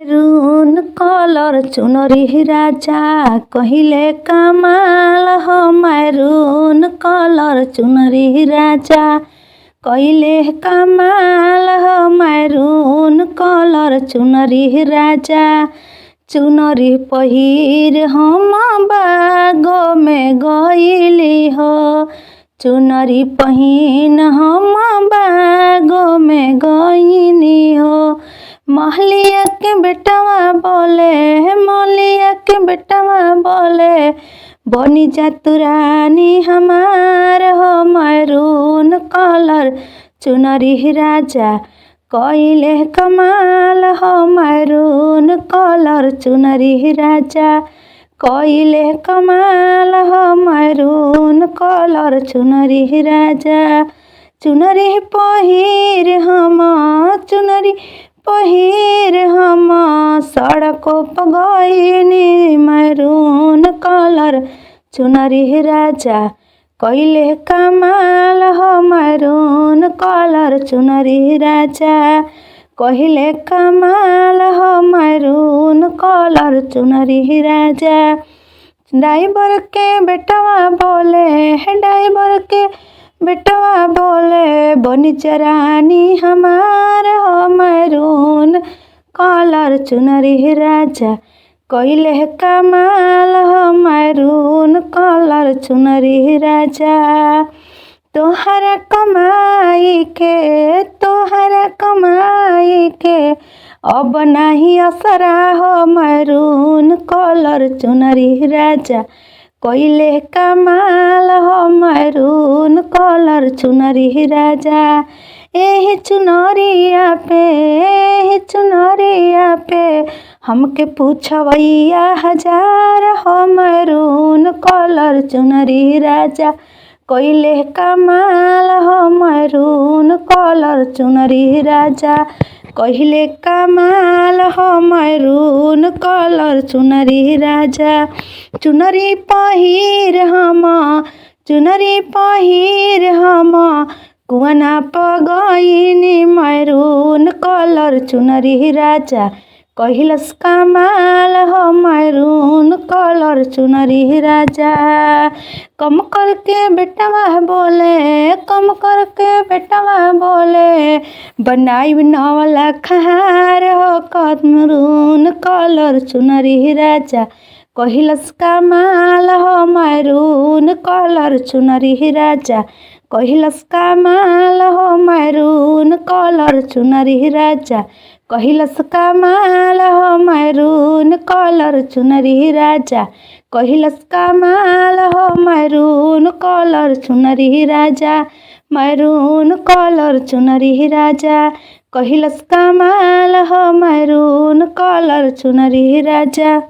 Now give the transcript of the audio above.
रून colour चुनरी राजा कहिले कमाल हो। मैरून कलर चुनरी राजा कहिले कमाल हो। मैरून कलर चुनरी राजा चुनरी पहिर हम बागो में गईली हो। चुनरी पहिन हम बागो में गईनी हो। महलिया के बेटवा बोले मौलिया के बेटवा बोले बनी जा तू रानी हमार हो। मैरून कलर चुनरी राजा कहिले कमाल हो। मैरून कलर चुनरी राजा कहिले कमाल हो। मैरून कलर चुनरी राजा चुनरी पहिर हम चुनरी पहिर हम सड़कों पर गईनी। मैरून कलर चुनरी राजा कहिले कमाल हो। मैरून कलर चुनरी राजा कहिले कमाल हो। मैरून कलर चुनरी राजा ड्राइवर के बेटवा बोले ड्राइवर के बेटवा बोले बनी रानी हमार हो। मैरून कलर चुनरी राजा कहिले कमाल हो। मैरून कलर चुनरी राजा तोहरा कमाई के अब नहीं असरा हो। मैरून कलर चुनरी राजा कहिले कमाल हो। मैरून कलर चुनरी राजा एही चुनरिया पे हमके पूछवैया हजार हो। मैरून कलर चुनरी राजा कहिले कमाल हो। मैरून कलर चुनरी राजा कहिले कमाल हो। मैरून कलर चुनरी राजा चुनरी पहिर हम कुआना पर गईनी। मैरून कलर चुनरी राजा कहिलस कमाल हो। मैरून कलर चुनरी राजा कम करके बेटवा बोले बनाई नवला खार हो। मैरून कलर चुनरी राजा कहिलस कमाल हो। मैरून कलर चुनरी राजा कहिलस कमाल हो। मैरून कलर चुनरी राजा कहिलस कमाल हो। मैरून कलर चुनरी राजा कहिलस कमाल हो। मैरून कलर चुनरी राजा मैरून कलर चुनरी राजा कहिलस कमाल हो। मैरून कलर चुनरी राजा।